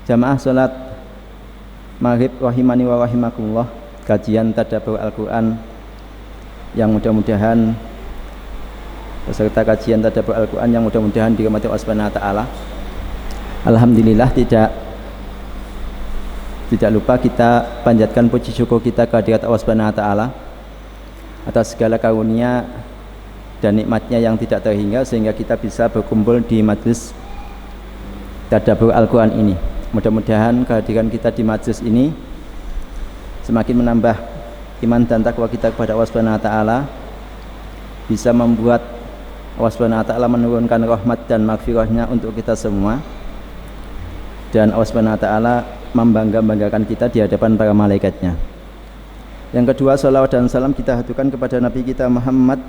Jamaah salat maghrib rahimani wa rahimakumullah, kajian tadabbur Al-Qur'an yang mudah-mudahan beserta kajian tadabbur Al-Qur'an yang mudah-mudahan dirahmati Allah Subhanahu wa taala. Alhamdulillah, tidak lupa kita panjatkan puji syukur kita kehadirat Allah Subhanahu wa taala atas segala karunia dan nikmatnya yang tidak terhingga sehingga kita bisa berkumpul di majlis tadabbur Al-Qur'an ini. Mudah-mudahan kehadiran kita di majlis ini semakin menambah iman dan takwa kita kepada Allah Subhanahu wa taala, bisa membuat Allah Subhanahu wa taala menurunkan rahmat dan maghfirahnya untuk kita semua, dan Allah Subhanahu wa taala membangga-banggakan kita di hadapan para malaikatnya. Yang kedua, salawat dan salam kita hatukan kepada Nabi kita Muhammad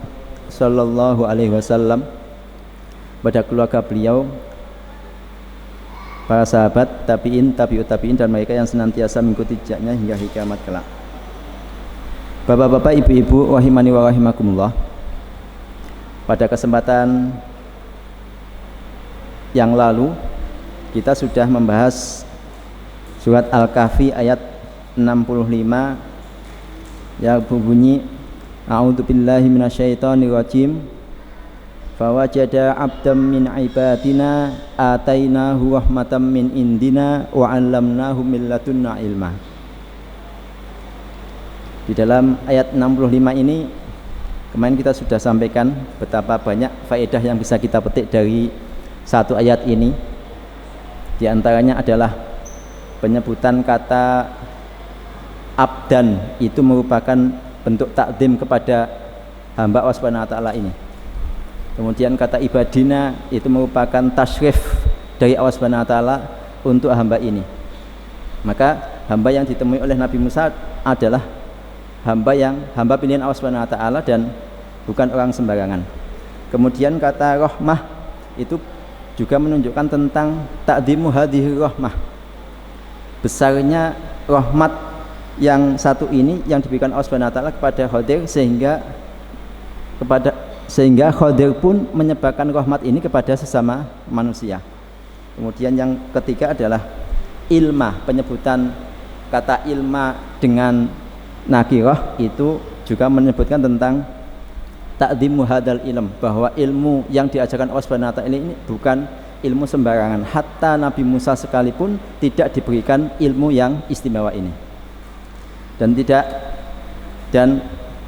sallallahu alaihi wasallam, pada keluarga beliau, para sahabat, tabi'in, tabi'ut tabi'in, dan mereka yang senantiasa mengikuti jejaknya hingga kiamat kelak. Bapak-bapak, ibu-ibu, rahimani wa rahimakumullah, pada kesempatan yang lalu kita sudah membahas surat Al-Kahfi ayat 65 yang berbunyi a'udzubillahi minasyaitonirrajim, fawajada 'abdan min ibadina atainahu rahmatan min indina wa 'allamnahu min ladunna ilma. Di dalam ayat 65 ini kemarin kita sudah sampaikan betapa banyak faedah yang bisa kita petik dari satu ayat ini. Di antaranya adalah penyebutan kata abdan itu merupakan bentuk takdim kepada hamba Allah Subhanahu wa taala ini. Kemudian kata ibadina itu merupakan tasyrif dari Allah Subhanahu wa taala untuk hamba ini. Maka hamba yang ditemui oleh Nabi Musa adalah hamba pilihan Allah Subhanahu wa taala dan bukan orang sembarangan. Kemudian kata rahmah itu juga menunjukkan tentang ta'dzimu hadhihi rahmah, besarnya rahmat yang satu ini yang diberikan Allah Subhanahu wa taala kepada Khadir, sehingga Khadir pun menyebarkan rahmat ini kepada sesama manusia. Kemudian yang ketiga adalah ilmah, penyebutan kata ilma dengan nakirah itu juga menyebutkan tentang ta'dzimu hadal ilm, bahwa ilmu yang diajarkan Allah Subhanahu wa taala ini bukan ilmu sembarangan. Hatta Nabi Musa sekalipun tidak diberikan ilmu yang istimewa ini. Dan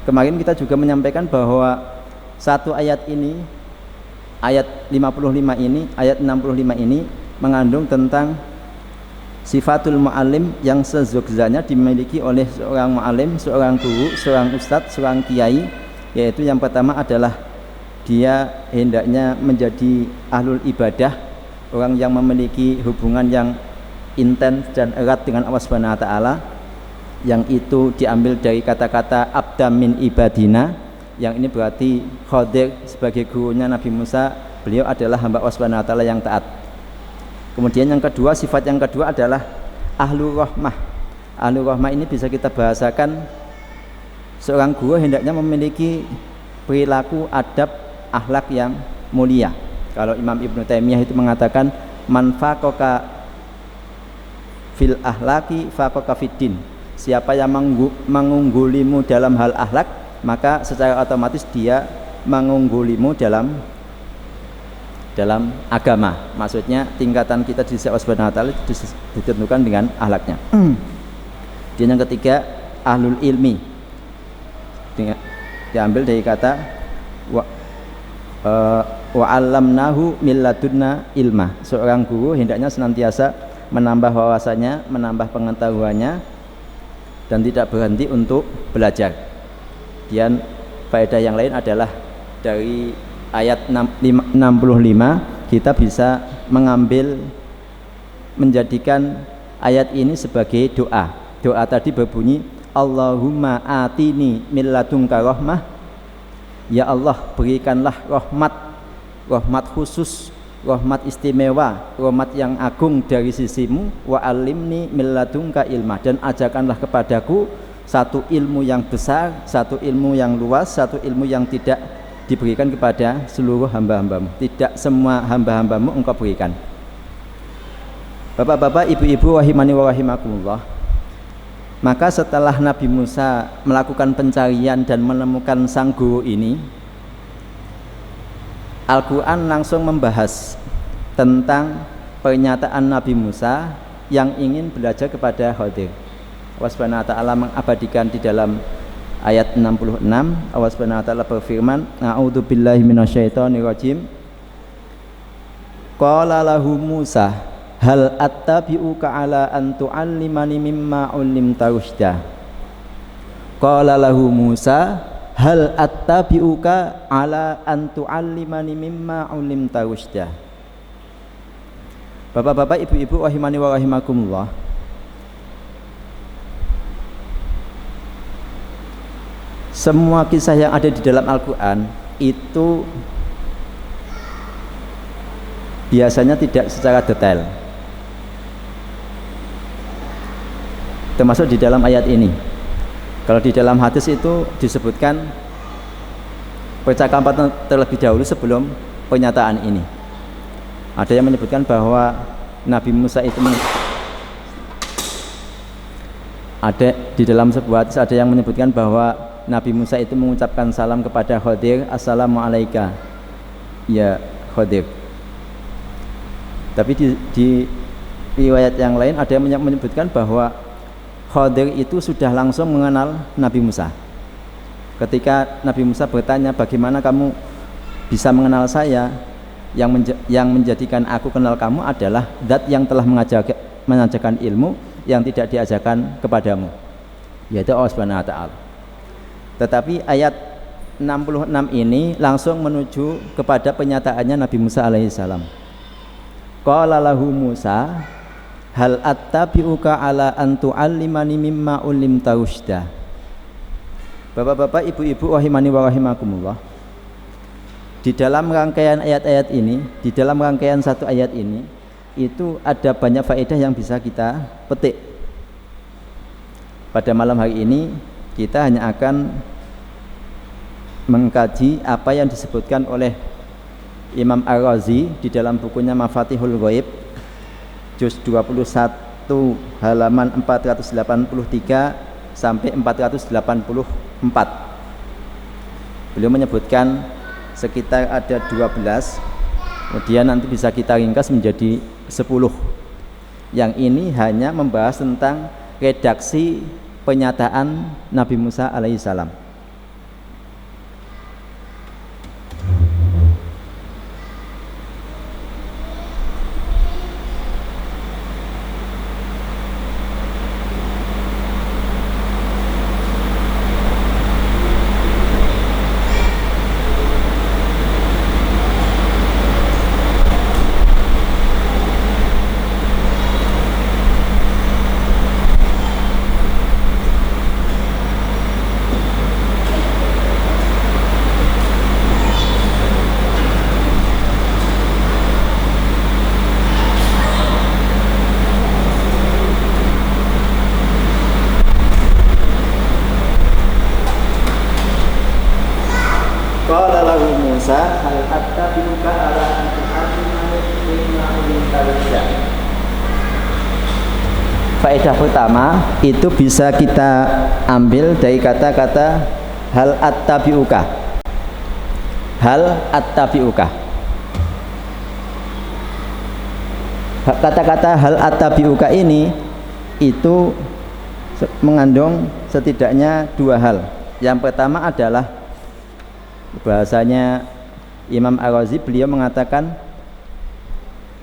kemarin kita juga menyampaikan bahwa satu ayat ini, ayat 55 ini, ayat 65 ini mengandung tentang sifatul mu'allim yang sezogzanya dimiliki oleh seorang mu'allim, seorang guru, seorang ustadz, seorang kiai, yaitu yang pertama adalah dia hendaknya menjadi ahlul ibadah, orang yang memiliki hubungan yang intens dan erat dengan Allah Subhanahu wa taala, yang itu diambil dari kata-kata abdan min ibadina, yang ini berarti Khadir sebagai gurunya Nabi Musa, beliau adalah hamba Allah Subhanahu wa taala yang taat. Kemudian yang kedua, sifat yang kedua adalah ahlur rahmah. Ahlur rahmah ini bisa kita bahasakan seorang guru hendaknya memiliki perilaku, adab, akhlak yang mulia. Kalau Imam Ibnu Taimiyah itu mengatakan man faqaka fil ahlaki faqaka fiddin. Siapa yang mengunggulimu dalam hal akhlak, maka secara otomatis dia mengunggulimu dalam agama. Maksudnya tingkatan kita di sisi Allah Subhanahu wa taala ditentukan dengan akhlaknya. Dan yang ketiga, ahlul ilmi, diambil dari kata wa 'allamnahu min ladunna ilma. Seorang guru hendaknya senantiasa menambah wawasannya, menambah pengetahuannya, dan tidak berhenti untuk belajar. Dan faedah yang lain adalah dari ayat 65 kita bisa menjadikan ayat ini sebagai doa. Doa tadi berbunyi Allahumma atini min ladunka rahmah, ya Allah berikanlah rahmat khusus, rahmat istimewa, rahmat yang agung dari sisimu, wa alimni min ladunka ilma, dan ajarkanlah kepadaku satu ilmu yang besar, satu ilmu yang luas, satu ilmu yang tidak diberikan kepada seluruh hamba-hambamu. Tidak semua hamba-hambamu engkau berikan. Bapak-bapak, ibu-ibu, rahimani wa rahimakumullah. Maka setelah Nabi Musa melakukan pencarian dan menemukan sang guru ini, Al-Quran langsung membahas tentang pernyataan Nabi Musa yang ingin belajar kepada Khadir. Allah Subhanahu wa ta'ala mengabadikan di dalam ayat 66. Allah Subhanahu wa ta'ala berfirman, a'udzu billahi minasyaitonir rajim. Qala lahu Musa, hal attabi'uka ala an tu'allimani mimma 'ullimta rusyda. Qala lahu Musa, hal attabi'uka ala an tu'allimani mimma 'ullimta rusyda. Bapak-bapak, ibu-ibu, rahimani wa rahimakumullah. Semua kisah yang ada di dalam Al-Quran itu biasanya tidak secara detail, termasuk di dalam ayat ini. Kalau di dalam hadis itu disebutkan percakapan terlebih dahulu sebelum pernyataan ini. Ada yang menyebutkan bahwa Nabi Musa itu ada di dalam sebuah hadis, ada yang menyebutkan bahwa Nabi Musa itu mengucapkan salam kepada Khadir, assalamualaikum ya Khadir. Tapi di riwayat yang lain ada yang menyebutkan bahwa Khadir itu sudah langsung mengenal Nabi Musa. Ketika Nabi Musa bertanya, bagaimana kamu bisa mengenal saya? Yang menjadikan aku kenal kamu adalah zat yang telah mengajarkan ilmu yang tidak diajarkan kepadamu, yaitu Allah Subhanahu wa ta'ala. Tetapi ayat 66 ini langsung menuju kepada penyataannya Nabi Musa alaihissalam. Qala lahu Musa, hal attabi'uka ala an tu'allimani mimma 'ullimta rusyda. Bapak-bapak, ibu-ibu, rahimani wa rahimakumullah. Di dalam rangkaian ayat-ayat ini, di dalam rangkaian satu ayat ini, itu ada banyak faedah yang bisa kita petik. Pada malam hari ini kita hanya akan mengkaji apa yang disebutkan oleh Imam Ar-Razi di dalam bukunya Mafatihul Ghaib juz 21 halaman 483 sampai 484. Beliau menyebutkan sekitar ada 12, kemudian nanti bisa kita ringkas menjadi 10. Yang ini hanya membahas tentang redaksi penyataan Nabi Musa alaihissalam. Qala lahu Musa, hal attabi'uka ala an tu'allimani mimma 'ullimta rusyda. Faedah pertama itu bisa kita ambil dari kata-kata hal attabi'uka. Hal attabi'uka. Kata-kata hal attabi'uka ini itu mengandung setidaknya dua hal. Yang pertama adalah bahasanya Imam Ar-Razi, beliau mengatakan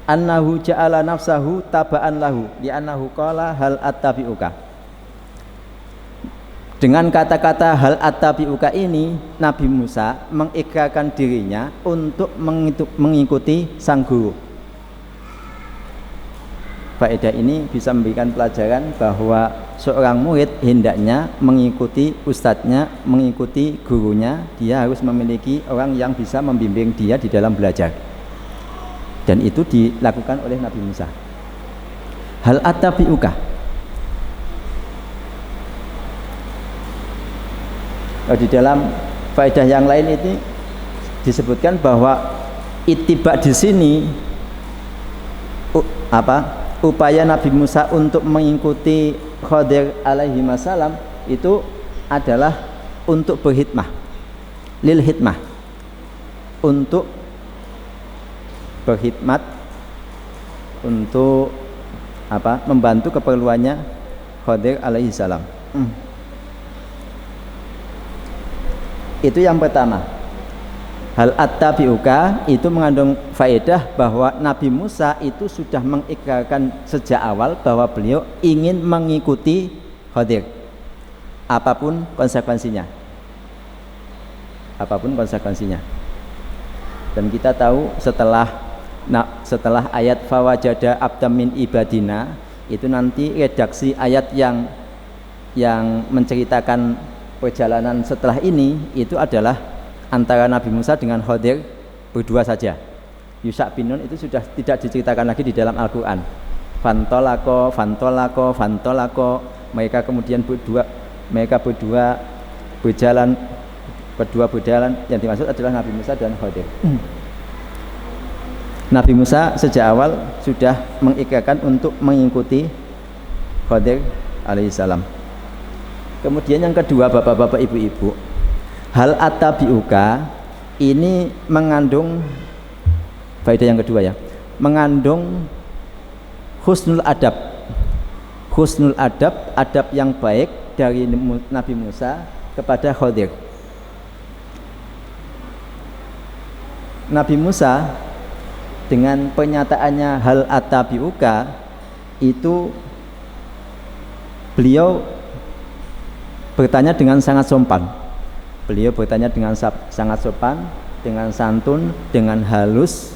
annahu ja'ala nafsahu taba'an lahu li'annahu qala hal attabi'uka. Dengan kata-kata hal attabi'uka ini Nabi Musa mengikrarkan dirinya untuk mengikuti sang guru. Faedah ini bisa memberikan pelajaran bahwa seorang murid hendaknya mengikuti ustadznya, mengikuti gurunya. Dia harus memiliki orang yang bisa membimbing dia di dalam belajar, dan itu dilakukan oleh Nabi Musa. Hal attabi'uka. Di dalam faedah yang lain itu disebutkan bahwa ittiba di sini upaya Nabi Musa untuk mengikuti Khadir alaihi wasallam itu adalah untuk berkhidmah, lil hikmah, untuk berkhidmat, untuk membantu keperluannya Khadir alaihi salam. Itu yang pertama. Hal attabi'uka itu mengandung faedah bahwa Nabi Musa itu sudah mengikrarkan sejak awal bahwa beliau ingin mengikuti Khadir apapun konsekuensinya. Apapun konsekuensinya. Dan kita tahu setelah ayat fawajada abdam min ibadina itu nanti redaksi ayat yang menceritakan perjalanan setelah ini itu adalah antara Nabi Musa dengan Khadir berdua saja. Yusha bin Nun itu sudah tidak diceritakan lagi di dalam Al-Quran. Fantolako mereka kemudian mereka berdua berjalan yang dimaksud adalah Nabi Musa dan Khadir. Nabi Musa sejak awal sudah mengikrarkan untuk mengikuti Khadir alaihissalam. Kemudian yang kedua, bapak-bapak, ibu-ibu, hal attabi'uka ini mengandung faedah yang kedua ya, mengandung husnul adab. Husnul adab, adab yang baik dari Nabi Musa kepada Khadir. Nabi Musa dengan pernyataannya hal attabi'uka itu beliau bertanya dengan sangat sopan. Beliau bertanya dengan sangat sopan, dengan santun, dengan halus,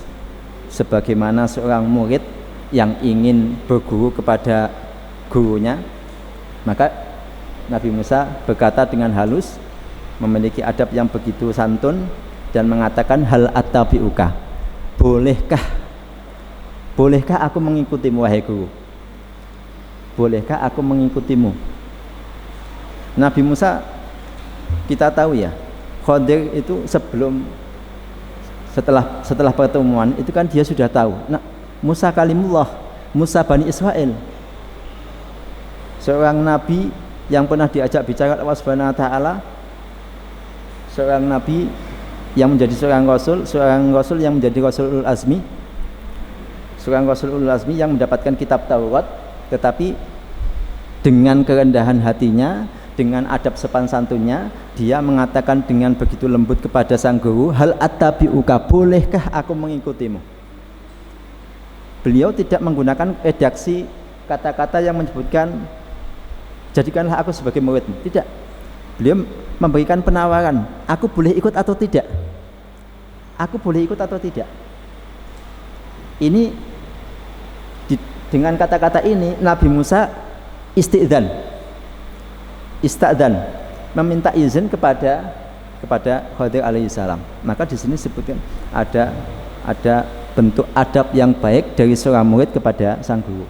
sebagaimana seorang murid yang ingin berguru kepada gurunya. Maka Nabi Musa berkata dengan halus, memiliki adab yang begitu santun, dan mengatakan hal attabi'uka, bolehkah aku mengikutimu wahai guru? Bolehkah aku mengikutimu? Nabi Musa, kita tahu ya, Khadir itu setelah pertemuan itu kan dia sudah tahu. Nah, Musa kalimullah, Musa Bani Israel, seorang nabi yang pernah diajak bicara Allah Subhanahu wa taala, seorang nabi yang menjadi seorang rasul yang menjadi rasulul azmi, seorang rasulul azmi yang mendapatkan kitab Taurat, tetapi dengan kerendahan hatinya, dengan adab sopan santunnya, dia mengatakan dengan begitu lembut kepada sang guru, hal attabi'uka, bolehkah aku mengikutimu? Beliau tidak menggunakan redaksi kata-kata yang menyebutkan jadikanlah aku sebagai muridmu. Tidak. Beliau memberikan penawaran, aku boleh ikut atau tidak? Aku boleh ikut atau tidak? Ini dengan kata-kata ini Nabi Musa istizan, meminta izin kepada Khadir alaihissalam. Maka di sini disebutkan ada bentuk adab yang baik dari seorang murid kepada sang guru.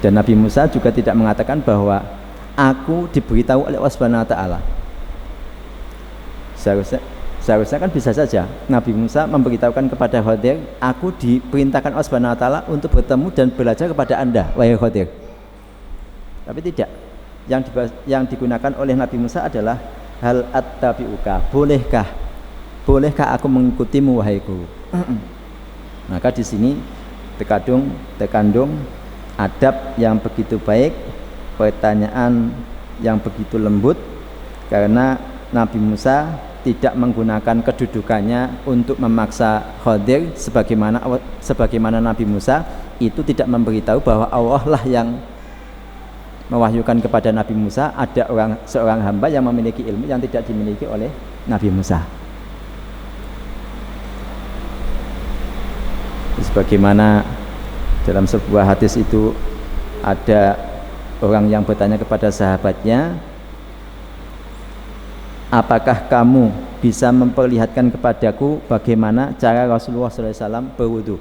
Dan Nabi Musa juga tidak mengatakan bahwa aku diberitahu oleh Allah Subhanahu wa taala. Seharusnya kan bisa saja Nabi Musa memberitahukan kepada Khadir, aku diperintahkan Allah Subhanahu wa taala untuk bertemu dan belajar kepada Anda wahai Khadir. Tapi tidak. Yang digunakan oleh Nabi Musa adalah hal attabi'uka, bolehkah aku mengikutimu wahai guru? Maka di sini terkandung adab yang begitu baik, pertanyaan yang begitu lembut, karena Nabi Musa tidak menggunakan kedudukannya untuk memaksa Khadir, sebagaimana Nabi Musa itu tidak memberitahu bahwa Allah lah yang mewahyukan kepada Nabi Musa ada seorang hamba yang memiliki ilmu yang tidak dimiliki oleh Nabi Musa. Sebagaimana dalam sebuah hadis itu ada orang yang bertanya kepada sahabatnya, apakah kamu bisa memperlihatkan kepadaku bagaimana cara Rasulullah SAW berwudu?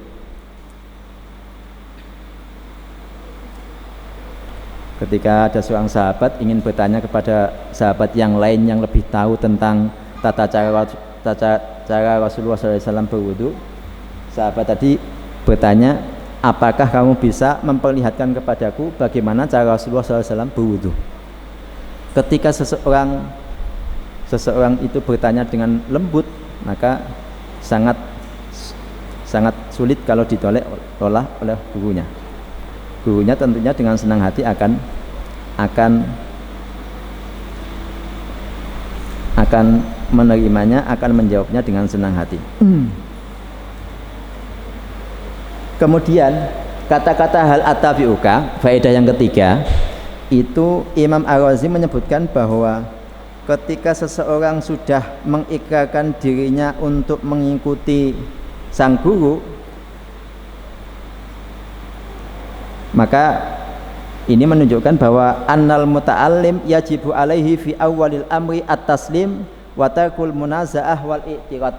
Ketika ada seorang sahabat ingin bertanya kepada sahabat yang lain yang lebih tahu tentang tata cara Rasulullah SAW berwudu, sahabat tadi bertanya, apakah kamu bisa memperlihatkan kepadaku bagaimana cara Rasulullah SAW berwudu? Ketika seseorang itu bertanya dengan lembut, maka sangat sulit kalau ditolak oleh gurunya. Gurunya tentunya dengan senang hati akan menerimanya, akan menjawabnya dengan senang hati. Kemudian kata-kata hal atabiuka, faedah yang ketiga, itu Imam Ar-Razi menyebutkan bahwa ketika seseorang sudah mengikrarkan dirinya untuk mengikuti sang guru, maka ini menunjukkan bahwa annal muta'allim yajibu alaihi fi awwalil amri at-taslim wa tarkul munazaah wal i'tirad.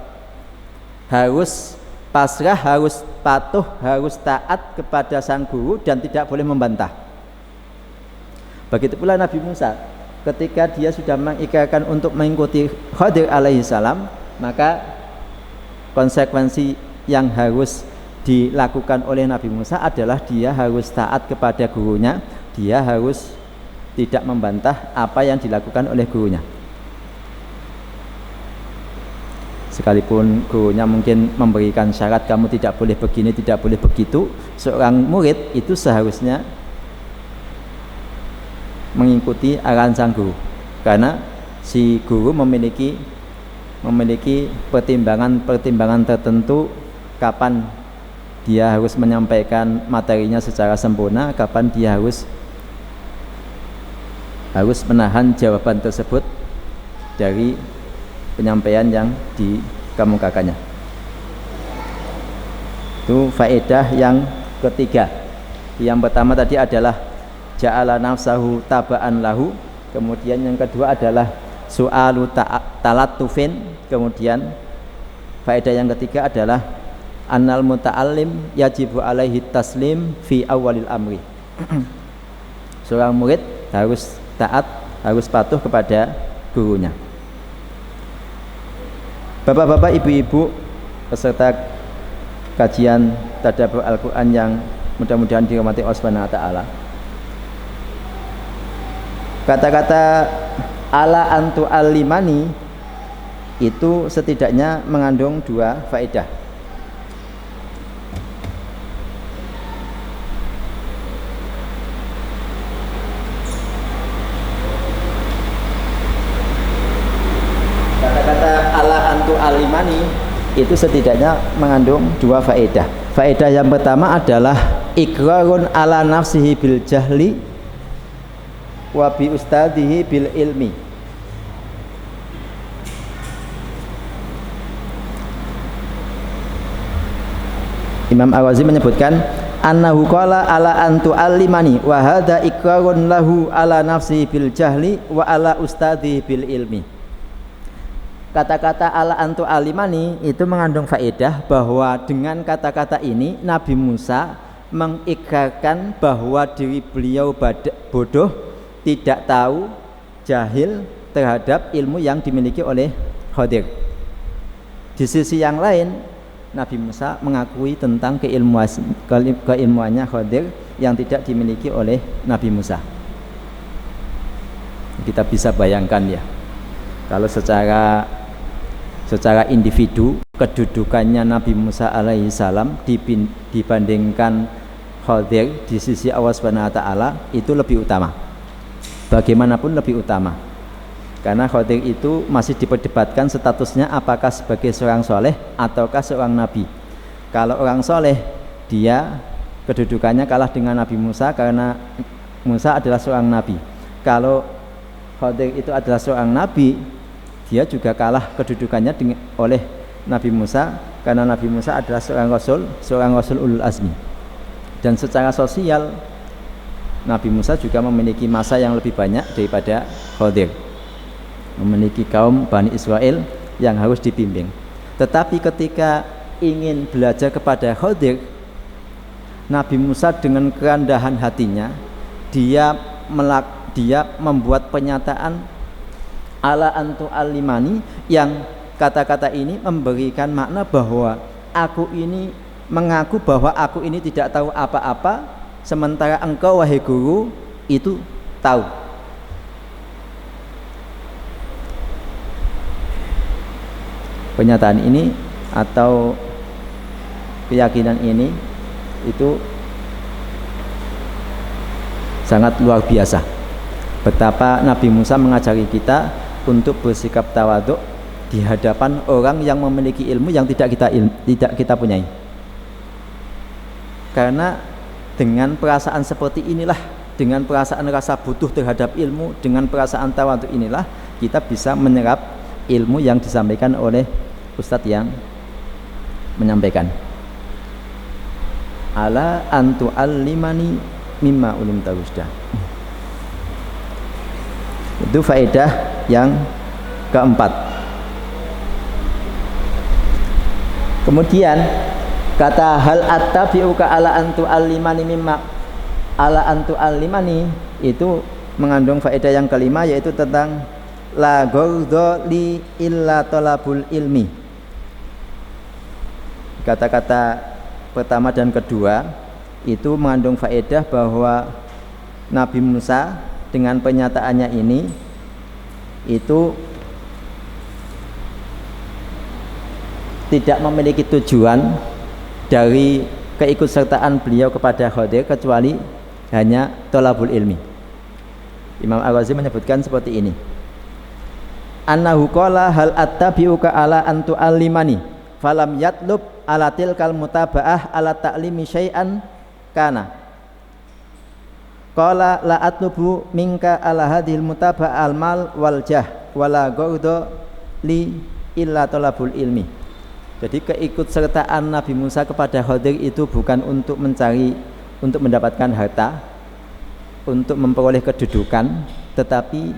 Harus pasrah, harus patuh, harus taat kepada sang guru dan tidak boleh membantah. Begitu pula Nabi Musa, ketika dia sudah mengikrarkan untuk mengikuti Khadir alaihi salam, maka konsekuensi yang harus dilakukan oleh Nabi Musa adalah dia harus taat kepada gurunya, dia harus tidak membantah apa yang dilakukan oleh gurunya. Sekalipun gurunya mungkin memberikan syarat kamu tidak boleh begini, tidak boleh begitu, seorang murid itu seharusnya mengikuti arahan sang guru, karena si guru memiliki pertimbangan tertentu kapan dia harus menyampaikan materinya secara sempurna, kapan dia harus menahan jawaban tersebut dari penyampaian yang dikemukakannya. Itu faedah yang ketiga. Yang pertama tadi adalah ja'ala nafsahu taba'an lahu, kemudian yang kedua adalah su'alu talattufin, kemudian faedah yang ketiga adalah annal muta'allim yajibu alaihi taslim fi awalil amri. Seorang murid harus taat, harus patuh kepada gurunya. Bapak-bapak, ibu-ibu peserta kajian tadabbur Al-Quran yang mudah-mudahan dirahmati Allah Subhanahu wa taala. Kata-kata ala antu alimani itu setidaknya mengandung dua faedah. Alimani itu setidaknya mengandung dua faedah. Faedah yang pertama adalah ikrarun ala nafsihi bil jahli wa bi ustadihi bil ilmi. Imam Ar-Razi menyebutkan annahu qala ala antu alimani wa hadza ikrarun lahu ala nafsihi bil jahli wa ala ustadihi bil ilmi. Kata-kata ala antu alimani itu mengandung faedah bahwa dengan kata-kata ini Nabi Musa mengikrarkan bahwa diri beliau bodoh, tidak tahu, jahil terhadap ilmu yang dimiliki oleh Khadir. Di sisi yang lain, Nabi Musa mengakui tentang keilmuannya Khadir yang tidak dimiliki oleh Nabi Musa. Kita bisa bayangkan ya, kalau secara individu kedudukannya Nabi Musa alaihi salam dibandingkan Khadir di sisi Allah Subhanahu wa taala itu lebih utama. Bagaimanapun lebih utama. Karena Khadir itu masih diperdebatkan statusnya apakah sebagai seorang soleh ataukah seorang nabi. Kalau orang soleh, dia kedudukannya kalah dengan Nabi Musa karena Musa adalah seorang nabi. Kalau Khadir itu adalah seorang nabi, dia juga kalah kedudukannya oleh Nabi Musa karena Nabi Musa adalah seorang rasul ulul azmi. Dan secara sosial Nabi Musa juga memiliki masa yang lebih banyak daripada Khadir, memiliki kaum Bani Israel yang harus dibimbing. Tetapi ketika ingin belajar kepada Khadir, Nabi Musa dengan kerendahan hatinya dia membuat pernyataan ala antu alimani, yang kata-kata ini memberikan makna bahwa aku ini mengaku bahwa aku ini tidak tahu apa-apa, sementara engkau wahai guru itu tahu. Pernyataan ini atau keyakinan ini itu sangat luar biasa. Betapa Nabi Musa mengajari kita untuk bersikap tawadhu di hadapan orang yang memiliki ilmu yang tidak kita punyai. Karena dengan perasaan seperti inilah, dengan perasaan rasa butuh terhadap ilmu, dengan perasaan tawadhu inilah kita bisa menyerap ilmu yang disampaikan oleh ustadz yang menyampaikan. Ala antu al-limani mimma ulim tarusda. Itu faedah yang keempat. Kemudian kata hal attabi'uka ala antu al-limani mimma ala antu al-limani itu mengandung faedah yang kelima, yaitu tentang la ghardha li illa talabul ilmi. Kata-kata pertama dan kedua itu mengandung faedah bahwa Nabi Musa dengan pernyataannya ini itu tidak memiliki tujuan dari keikutsertaan beliau kepada Khadir kecuali hanya thalabul ilmi. Imam Al-Ghazi menyebutkan seperti ini. Annahu qala hal attabi'uka ala an tu'allimani falam yatlub ala tilkal mutaba'ah ala ta'limi syai'an kana qala la atlubu minka ala hadhil mutaba'al mal wal jah wala ghadha li illa talabul ilmi. Jadi keikutsertaan Nabi Musa kepada Khadir itu bukan untuk mendapatkan harta, untuk memperoleh kedudukan, tetapi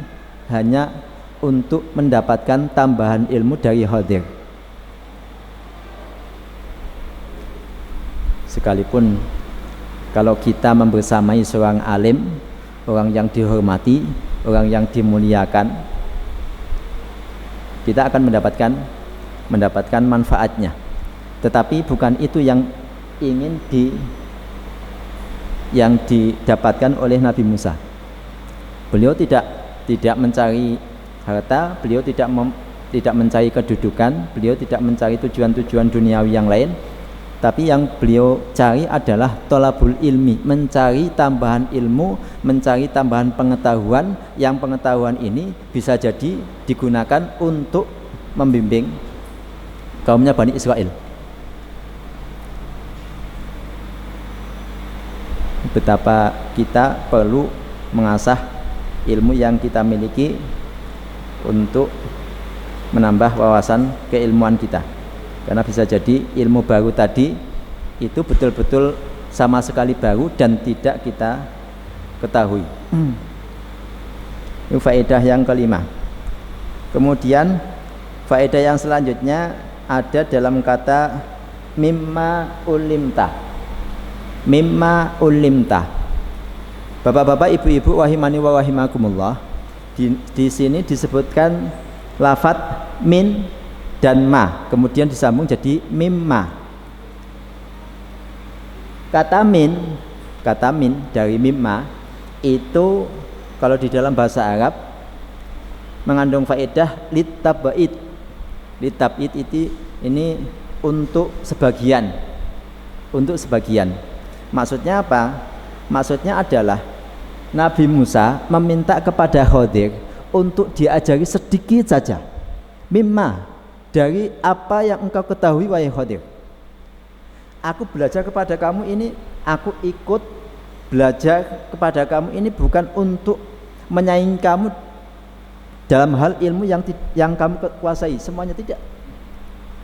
hanya untuk mendapatkan tambahan ilmu dari Khadir. Sekalipun kalau kita membersamai seorang alim, orang yang dihormati, orang yang dimuliakan, kita akan mendapatkan manfaatnya. Tetapi bukan itu yang ingin didapatkan oleh Nabi Musa. Beliau tidak mencari harta, beliau tidak mencari kedudukan, beliau tidak mencari tujuan-tujuan duniawi yang lain. Tapi yang beliau cari adalah thalabul ilmi, mencari tambahan ilmu, mencari tambahan pengetahuan, yang pengetahuan ini bisa jadi digunakan untuk membimbing kaumnya Bani Israel. Betapa kita perlu mengasah ilmu yang kita miliki untuk menambah wawasan keilmuan kita. Karena bisa jadi ilmu baru tadi itu betul-betul sama sekali baru dan tidak kita ketahui. Itu faedah yang kelima. Kemudian faedah yang selanjutnya ada dalam kata mimma ulimta. Mimma ulimta. Bapak-bapak, ibu-ibu, rahimani wa rahimakumullah. Di sini disebutkan lafadz min dan ma, kemudian disambung jadi mimma. Kata min dari mimma itu kalau di dalam bahasa Arab mengandung faedah litab'id. Litab'id itu ini untuk sebagian. Maksudnya apa? Maksudnya adalah Nabi Musa meminta kepada Khadir untuk diajari sedikit saja mimma, dari apa yang engkau ketahui wahai Khadir. Aku belajar kepada kamu ini, aku ikut belajar kepada kamu ini bukan untuk menyaingi kamu dalam hal ilmu yang kamu kuasai semuanya, tidak.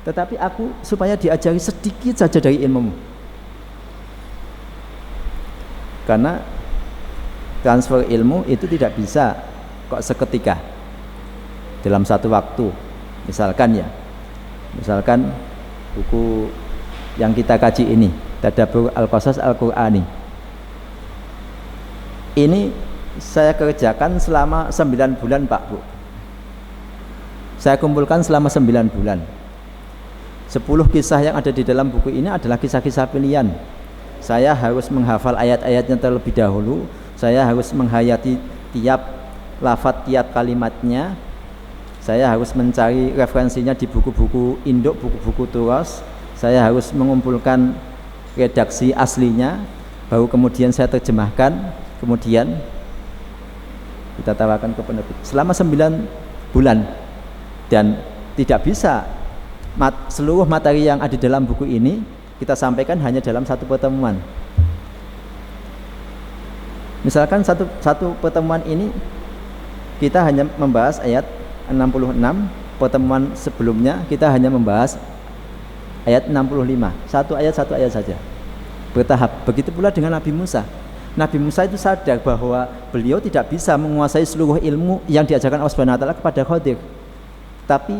Tetapi aku supaya diajari sedikit saja dari ilmumu. Karena transfer ilmu itu tidak bisa kok seketika dalam satu waktu. Misalkan buku yang kita kaji ini, Tadabbur Al-Qasas Al-Qur'ani, ini saya kerjakan selama 9 bulan Pak Bu. Saya kumpulkan selama 9 bulan. 10 kisah yang ada di dalam buku ini adalah kisah-kisah pilihan. Saya harus menghafal ayat-ayatnya terlebih dahulu, saya harus menghayati tiap lafaz, tiap kalimatnya, saya harus mencari referensinya di buku-buku induk, buku-buku turas, saya harus mengumpulkan redaksi aslinya, baru kemudian saya terjemahkan, kemudian kita tawarkan ke penerbit selama 9 bulan. Dan tidak bisa seluruh materi yang ada di dalam buku ini kita sampaikan hanya dalam satu pertemuan. Misalkan satu pertemuan ini kita hanya membahas ayat 66, pertemuan sebelumnya kita hanya membahas ayat 65, satu ayat saja, bertahap. Begitu pula dengan Nabi Musa. Nabi Musa itu sadar bahwa beliau tidak bisa menguasai seluruh ilmu yang diajarkan Allah Subhanahu wa taala kepada Khadir, tapi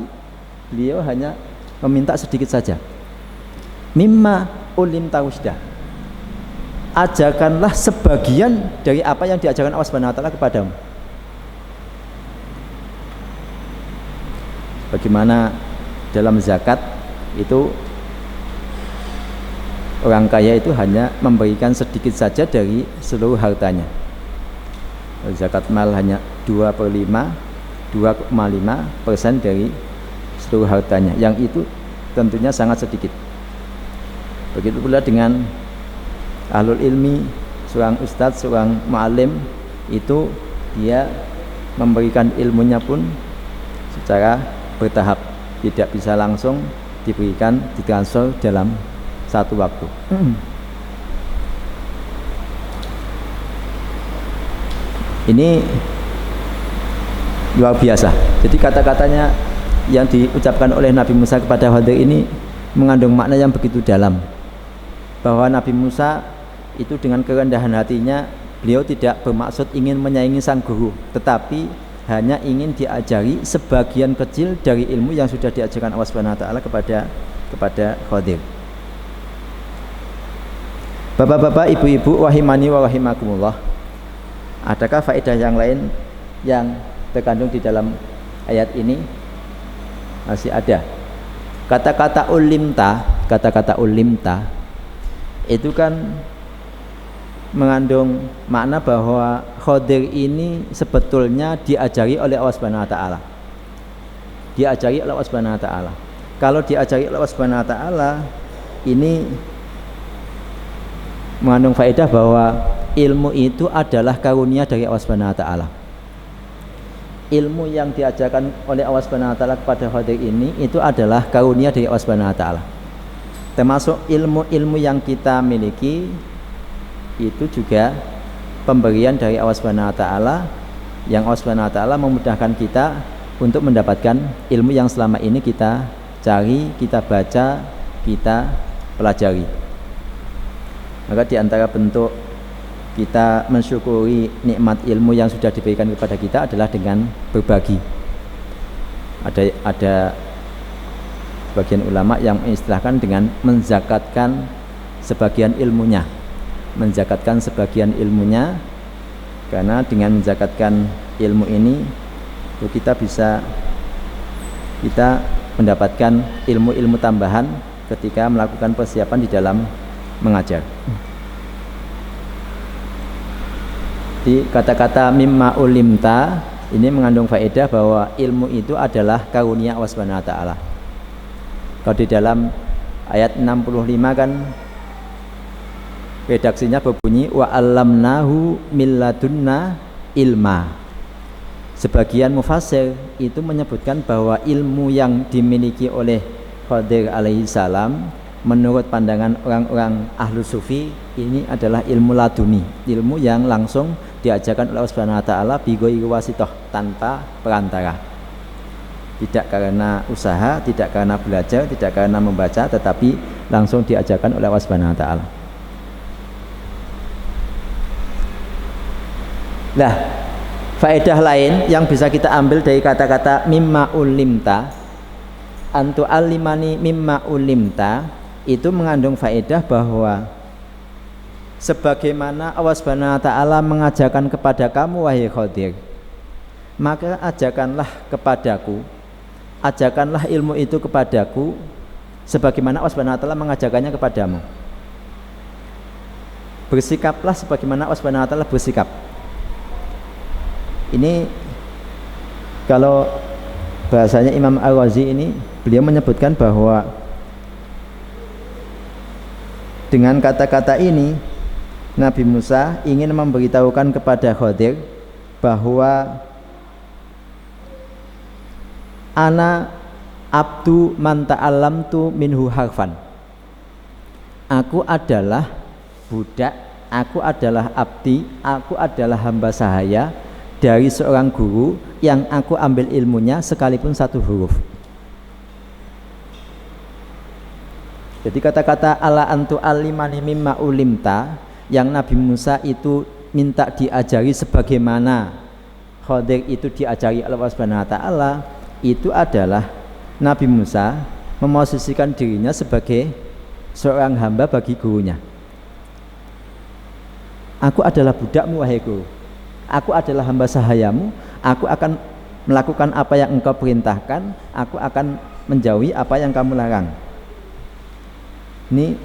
beliau hanya meminta sedikit saja. Mimma ulim tausda, ajarkanlah sebagian dari apa yang diajarkan Allah Subhanahu wa taala kepadamu. Bagaimana dalam zakat itu orang kaya itu hanya memberikan sedikit saja dari seluruh hartanya. Zakat mal hanya 2,5% dari seluruh hartanya, yang itu tentunya sangat sedikit. Begitu pula dengan ahlul ilmi, seorang ustadz, seorang mu'alim, itu dia memberikan ilmunya pun secara bertahap, tidak bisa langsung diberikan, ditransfer dalam satu waktu. Ini luar biasa. Jadi kata-katanya yang diucapkan oleh Nabi Musa kepada Khadir ini mengandung makna yang begitu dalam, bahwa Nabi Musa itu dengan kerendahan hatinya, beliau tidak bermaksud ingin menyaingi sang guru, tetapi hanya ingin diajari sebagian kecil dari ilmu yang sudah diajarkan Allah Subhanahu wa taala kepada Khadir. Bapak-bapak, ibu-ibu, rahimani wa rahimakumullah, adakah faedah yang lain yang terkandung di dalam ayat ini? Masih ada. Kata-kata ulimta itu kan mengandung makna bahwa Khadir ini sebetulnya diajari oleh Allah Subhanahu wa taala. Diajari oleh Allah Subhanahu wa taala. Kalau diajari oleh Allah Subhanahu wa taala, ini mengandung faedah bahwa ilmu itu adalah karunia dari Allah Subhanahu wa taala. Ilmu yang diajarkan oleh Allah Subhanahu wa taala kepada Khadir ini itu adalah karunia dari Allah Subhanahu wa taala. Termasuk ilmu-ilmu yang kita miliki itu juga pemberian dari Allah Subhanahu wa taala, yang Allah Subhanahu wa taala memudahkan kita untuk mendapatkan ilmu yang selama ini kita cari, kita baca, kita pelajari. Maka di antara bentuk kita mensyukuri nikmat ilmu yang sudah diberikan kepada kita adalah dengan berbagi. Ada sebagian ulama yang mengistilahkan dengan menzakatkan sebagian ilmunya. Menzakatkan sebagian ilmunya, karena dengan menzakatkan ilmu ini kita mendapatkan ilmu-ilmu tambahan ketika melakukan persiapan di dalam mengajar. Di kata-kata mimma ulimta ini mengandung faedah bahwa ilmu itu adalah karunia Allah Subhanahu wa taala. Kalau di dalam ayat 65 kan redaksinya berbunyi wa 'allamnahu min ladunna ilma. Sebagian mufassir itu menyebutkan bahwa ilmu yang dimiliki oleh Khadir alaihi salam menurut pandangan orang-orang ahlu sufi ini adalah ilmu laduni, ilmu yang langsung diajarkan oleh Allah Subhanahu wa taala bi ghairi wasithah, tanpa perantara. Tidak karena usaha, tidak karena belajar, tidak karena membaca, tetapi langsung diajarkan oleh Allah Subhanahu wa taala. Nah, faedah lain yang bisa kita ambil dari kata-kata mimma ulimta, antu alimani mimma ulimta, itu mengandung faedah bahwa sebagaimana Allah Subhanahu wa taala mengajarkan kepada kamu wahai Khadir, maka ajarkanlah kepadaku, ajarkanlah ilmu itu kepadaku sebagaimana Allah Subhanahu wa taala mengajarkannya kepadamu. Bersikaplah sebagaimana Allah Subhanahu wa taala bersikap. Ini kalau bahasanya Imam Al-Razi ini, beliau menyebutkan bahwa dengan kata-kata ini Nabi Musa ingin memberitahukan kepada Khadir bahwa ana abdu man ta'allamtu minhu harfan. Aku adalah budak, aku adalah abdi, aku adalah hamba sahaya dari seorang guru yang aku ambil ilmunya sekalipun satu huruf. Jadi kata-kata ala antu alimani mimma ulimta yang Nabi Musa itu minta diajari sebagaimana Khadir itu diajari Allah Subhanahu wa taala, itu adalah Nabi Musa memosisikan dirinya sebagai seorang hamba bagi gurunya. Aku adalah budakmu wahai guru, aku adalah hamba sahayamu, aku akan melakukan apa yang engkau perintahkan, aku akan menjauhi apa yang kamu larang. Ini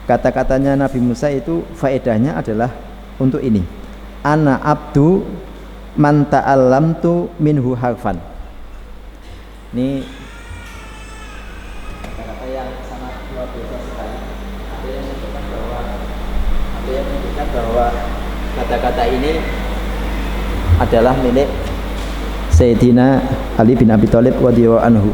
kata-katanya Nabi Musa itu faedahnya adalah untuk ini. Ana abdu man ta'allamtu minhu harfan. Ini kata-kata yang sangat luar biasa sekali. Ada yang menunjukkan bahwa kata-kata ini adalah milik Sayyidina Ali bin Abi Thalib radhiyallahu anhu.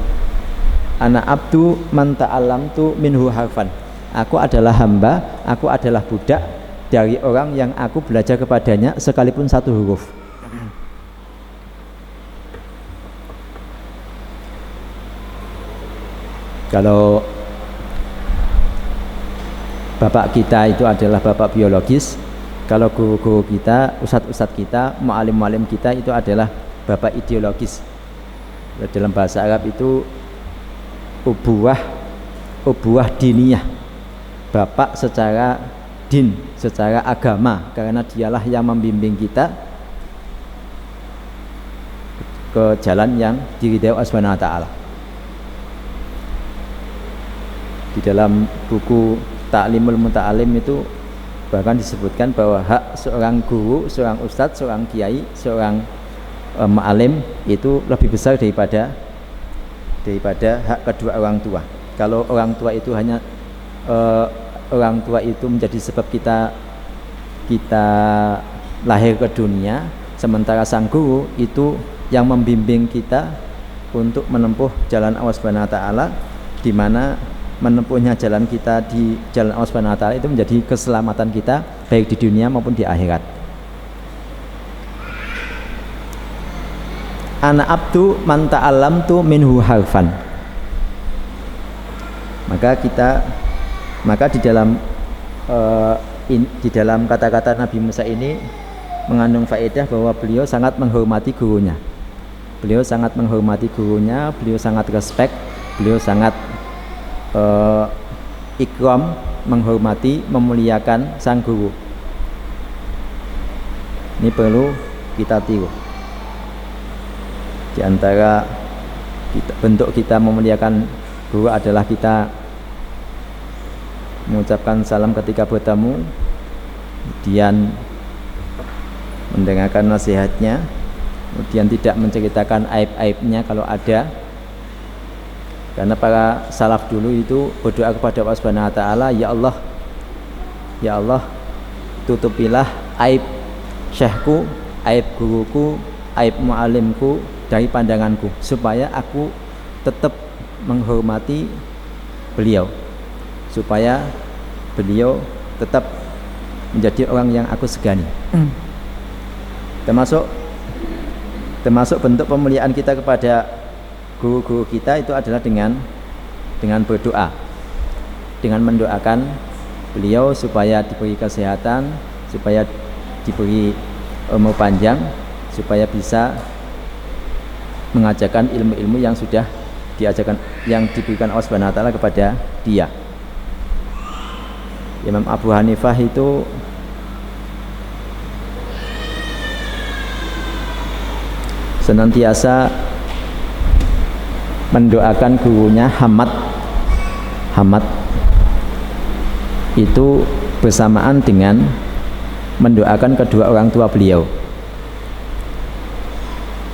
Ana abdu man ta'allamtu minhu harfan. Aku adalah hamba, aku adalah budak dari orang yang aku belajar kepadanya sekalipun satu huruf. Kalau bapak kita itu adalah bapak biologis, kalau guru-guru kita, ustadz-ustadz kita, mu'alim-mu'alim kita itu adalah bapak ideologis. Dalam bahasa Arab itu ubuah diniyah, bapak secara din, secara agama, karena dialah yang membimbing kita ke jalan yang diridhai Allah Subhanahu wa taala. Di dalam buku Ta'limul Muta'alim itu bahkan disebutkan bahwa hak seorang guru, seorang ustadz, seorang kiai, seorang ma'alim itu lebih besar daripada hak kedua orang tua. Kalau orang tua itu hanya orang tua itu menjadi sebab kita lahir ke dunia, sementara sang guru itu yang membimbing kita untuk menempuh jalan Allah Subhanahu wa taala, di mana menempuhnya jalan kita di jalan Allah Subhanahu wa taala itu menjadi keselamatan kita baik di dunia maupun di akhirat. Ana abdu man ta'allamtu minhu harfan. Maka di dalam kata-kata Nabi Musa ini mengandung faedah bahwa beliau sangat menghormati gurunya. Beliau sangat menghormati gurunya, beliau sangat respect, beliau sangat ikram, menghormati, memuliakan sang guru. Ini perlu kita tiru. Di antara bentuk kita memuliakan guru adalah kita mengucapkan salam ketika bertemu, kemudian mendengarkan nasihatnya, kemudian tidak menceritakan aib-aibnya kalau ada. Karena para salaf dulu itu berdoa kepada Allah Subhanahu wa taala, ya Allah, tutupilah aib syekhku, aib guruku, aib mu'alimku dari pandanganku, supaya aku tetap menghormati beliau, supaya beliau tetap menjadi orang yang aku segani. Termasuk bentuk pemuliaan kita kepada guru-guru kita itu adalah dengan berdoa, dengan mendoakan beliau supaya diberi kesehatan, supaya diberi umur panjang, supaya bisa mengajarkan ilmu-ilmu yang sudah diajarkan, yang diberikan Allah Subhanahu wa taala kepada dia. Imam Abu Hanifah itu senantiasa mendoakan gurunya Hamad itu bersamaan dengan mendoakan kedua orang tua beliau.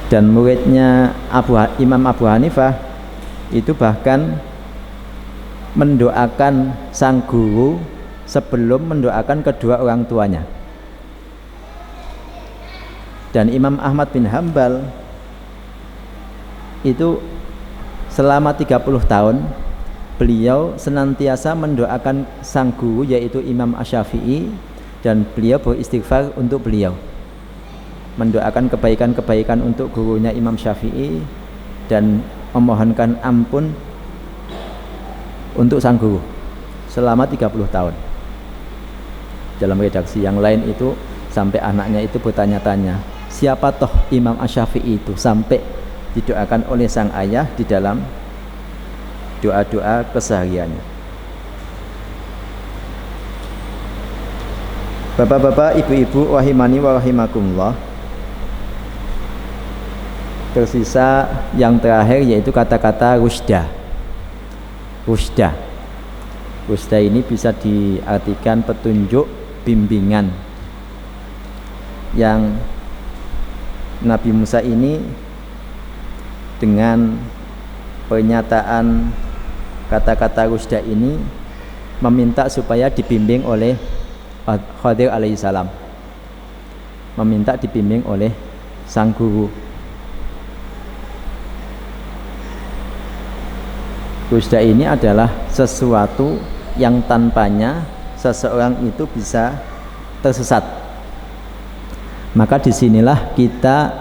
Dan muridnya Imam Abu Hanifah itu bahkan mendoakan sang guru sebelum mendoakan kedua orang tuanya. Dan Imam Ahmad bin Hambal itu selama 30 tahun beliau senantiasa mendoakan sang guru yaitu Imam Asy-Syafi'i, dan beliau beristighfar untuk beliau, mendoakan kebaikan-kebaikan untuk gurunya Imam Syafi'i dan memohonkan ampun untuk sang guru selama 30 tahun. Dalam redaksi yang lain itu sampai anaknya itu bertanya-tanya, siapa toh Imam Asy-Syafi'i itu, sampai didoakan oleh sang ayah di dalam doa-doa kesehariannya. Bapak-bapak, ibu-ibu, rahimani wa rahimakumullah. Tersisa yang terakhir yaitu kata-kata rusda. Rusda ini bisa diartikan petunjuk, bimbingan. Yang Nabi Musa ini dengan pernyataan kata-kata rusda ini meminta supaya dibimbing oleh Khadir alaihissalam, meminta dibimbing oleh sang guru. Rusda ini adalah sesuatu yang tanpanya seseorang itu bisa tersesat. Maka disinilah kita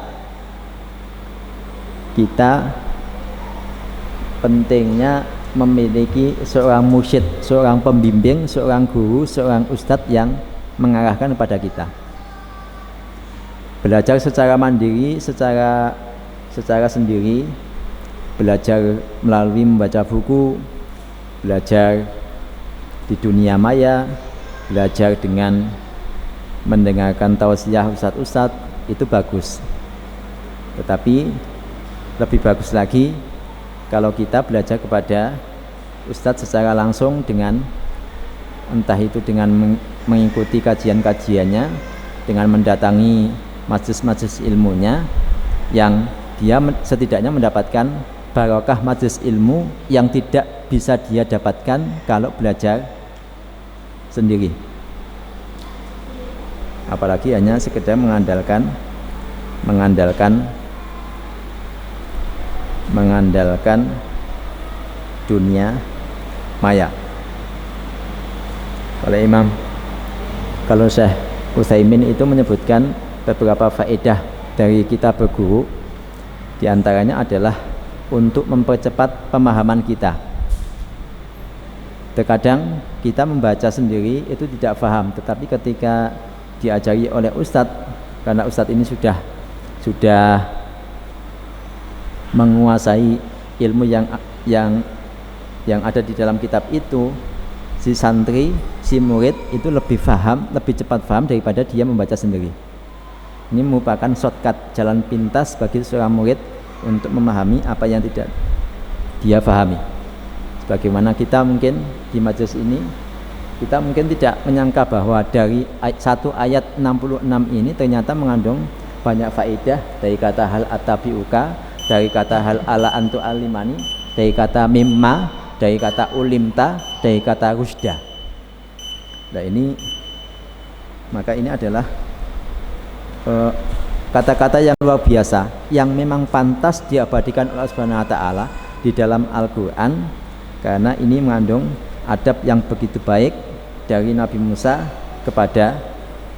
pentingnya memiliki seorang mursyid, seorang pembimbing, seorang guru, seorang ustadz yang mengarahkan kepada kita. Belajar secara mandiri, secara sendiri, belajar melalui membaca buku, belajar di dunia maya, belajar dengan mendengarkan tausiah ustadz-ustadz, itu bagus. Tetapi lebih bagus lagi kalau kita belajar kepada ustadz secara langsung, dengan entah itu dengan mengikuti kajian-kajiannya, dengan mendatangi majelis-majelis ilmunya, yang dia setidaknya mendapatkan barokah majelis ilmu yang tidak bisa dia dapatkan kalau belajar sendiri. Apalagi hanya sekedar mengandalkan dunia maya. Kalau Syekh Utsaimin itu menyebutkan beberapa faedah dari kita berguru, di antaranya adalah untuk mempercepat pemahaman kita. Terkadang kita membaca sendiri itu tidak paham, tetapi ketika diajari oleh ustadz, karena ustadz ini sudah menguasai ilmu yang ada di dalam kitab itu, si santri, si murid itu lebih cepat paham daripada dia membaca sendiri. Ini merupakan shortcut, jalan pintas bagi seorang murid untuk memahami apa yang tidak dia pahami. Sebagaimana kita mungkin di majelis ini, kita mungkin tidak menyangka bahwa dari satu ayat 66 ini ternyata mengandung banyak faedah, dari kata hal atabiuka, dari kata hal ala antu alimani, dari kata mimma, dari kata ulimta, dari kata rusda. Nah maka ini adalah kata-kata yang luar biasa, yang memang pantas diabadikan oleh Allah Subhanahu wa taala di dalam Al-Qur'an, karena ini mengandung adab yang begitu baik dari Nabi Musa kepada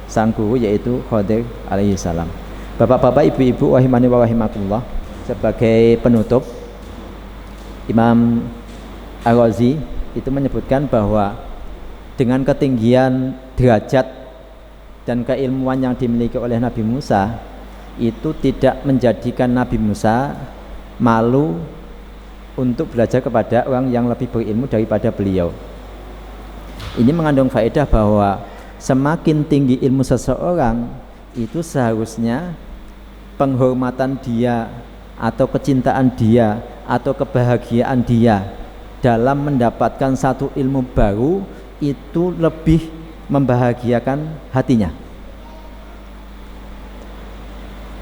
sang guru yaitu Khadir alaihi salam. Bapak-bapak, ibu-ibu, rahimani wa rahimakumullah, sebagai penutup, Imam Ar-Razi itu menyebutkan bahwa dengan ketinggian derajat dan keilmuan yang dimiliki oleh Nabi Musa, itu tidak menjadikan Nabi Musa malu untuk belajar kepada orang yang lebih berilmu daripada beliau. Ini mengandung faedah bahwa semakin tinggi ilmu seseorang, itu seharusnya penghormatan dia atau kecintaan dia atau kebahagiaan dia dalam mendapatkan satu ilmu baru itu lebih membahagiakan hatinya.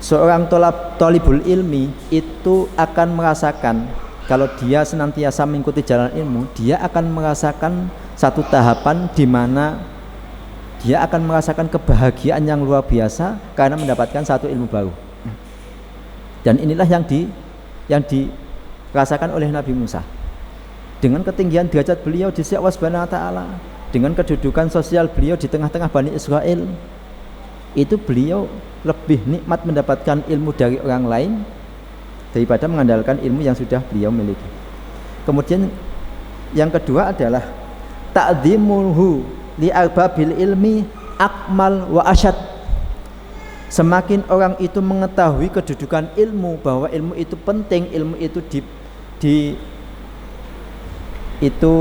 Seorang thalibul ilmi itu akan merasakan, kalau dia senantiasa mengikuti jalan ilmu, dia akan merasakan satu tahapan di mana dia akan merasakan kebahagiaan yang luar biasa karena mendapatkan satu ilmu baru. Dan inilah yang dirasakan oleh Nabi Musa. Dengan ketinggian derajat beliau di sisi Allah Subhanahu wa taala, dengan kedudukan sosial beliau di tengah-tengah Bani Israel, itu beliau lebih nikmat mendapatkan ilmu dari orang lain daripada mengandalkan ilmu yang sudah beliau miliki. Kemudian yang kedua adalah ta'dhimuhu li arbabil ilmi akmal wa asyad. Semakin orang itu mengetahui kedudukan ilmu, bahwa ilmu itu penting, ilmu itu itu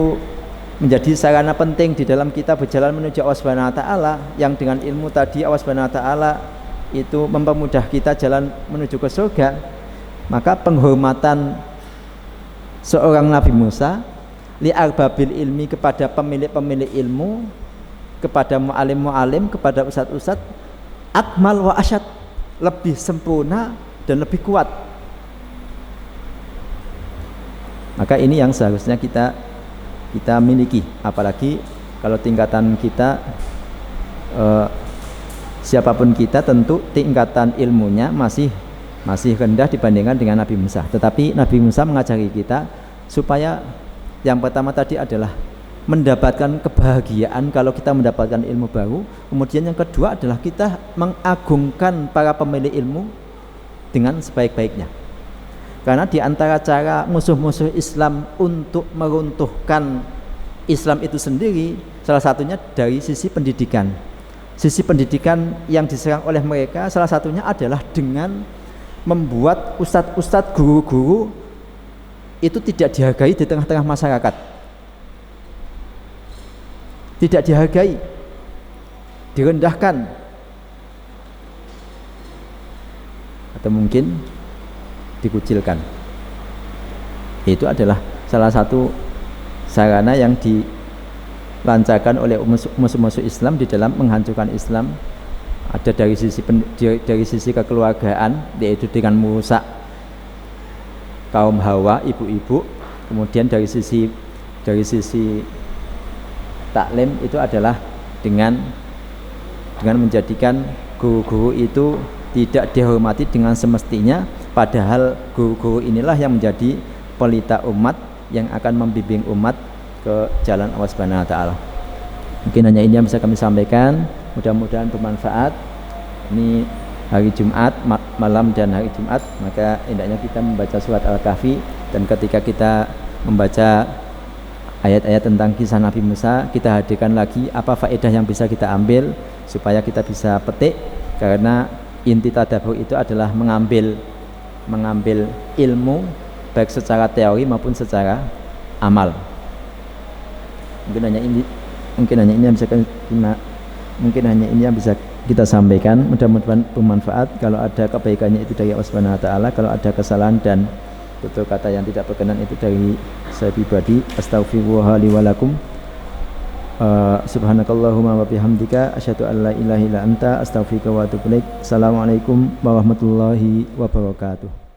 menjadi sarana penting di dalam kita berjalan menuju Allah Subhanahu wa taala, yang dengan ilmu tadi Allah Subhanahu wa taala itu mempermudah kita jalan menuju ke surga, maka penghormatan seorang Nabi Musa li arbabil ilmi, kepada pemilik-pemilik ilmu, kepada mu'alim-mu'alim, kepada ustadz-ustadz, akmal wa asyad, lebih sempurna dan lebih kuat. Maka ini yang seharusnya kita miliki, apalagi kalau tingkatan kita siapapun kita, tentu tingkatan ilmunya masih rendah dibandingkan dengan Nabi Musa. Tetapi Nabi Musa mengajari kita supaya yang pertama tadi adalah mendapatkan kebahagiaan kalau kita mendapatkan ilmu baru. Kemudian yang kedua adalah kita mengagungkan para pemilik ilmu dengan sebaik-baiknya. Karena di antara cara musuh-musuh Islam untuk meruntuhkan Islam itu sendiri, salah satunya dari sisi pendidikan. Sisi pendidikan yang diserang oleh mereka salah satunya adalah dengan membuat ustadz-ustadz, guru-guru itu tidak dihargai di tengah-tengah masyarakat. Tidak dihargai, direndahkan, atau mungkin dikucilkan. Itu adalah salah satu sarana yang dilancarkan oleh musuh-musuh Islam di dalam menghancurkan Islam. Ada dari sisi kekeluargaan, yaitu dengan merusak kaum Hawa, ibu-ibu. Kemudian dari sisi taklim itu adalah dengan menjadikan guru-guru itu tidak dihormati dengan semestinya, padahal guru-guru inilah yang menjadi pelita umat, yang akan membimbing umat ke jalan Allah Subhanahu wa taala. Mungkin hanya ini yang bisa kami sampaikan, mudah-mudahan bermanfaat. Ini hari Jumat malam dan hari Jumat, maka hendaknya kita membaca surat Al-Kahfi, dan ketika kita membaca ayat-ayat tentang kisah Nabi Musa, kita hadirkan lagi apa faedah yang bisa kita ambil supaya kita bisa petik, karena inti tadabbur itu adalah mengambil ilmu baik secara teori maupun secara amal. Mungkin hanya ini yang bisa kita sampaikan. Mudah-mudahan bermanfaat. Kalau ada kebaikannya itu dari Allah Subhanahu wa taala, kalau ada kesalahan dan tutur kata yang tidak berkenan itu dari saya pribadi. Astaghfirullah li wa lakum. Subhanakallahumma wa bihamdika asyhadu an la ilaha illa anta astaghfiruka wa atubu ilaik. Assalamualaikum warahmatullahi wabarakatuh.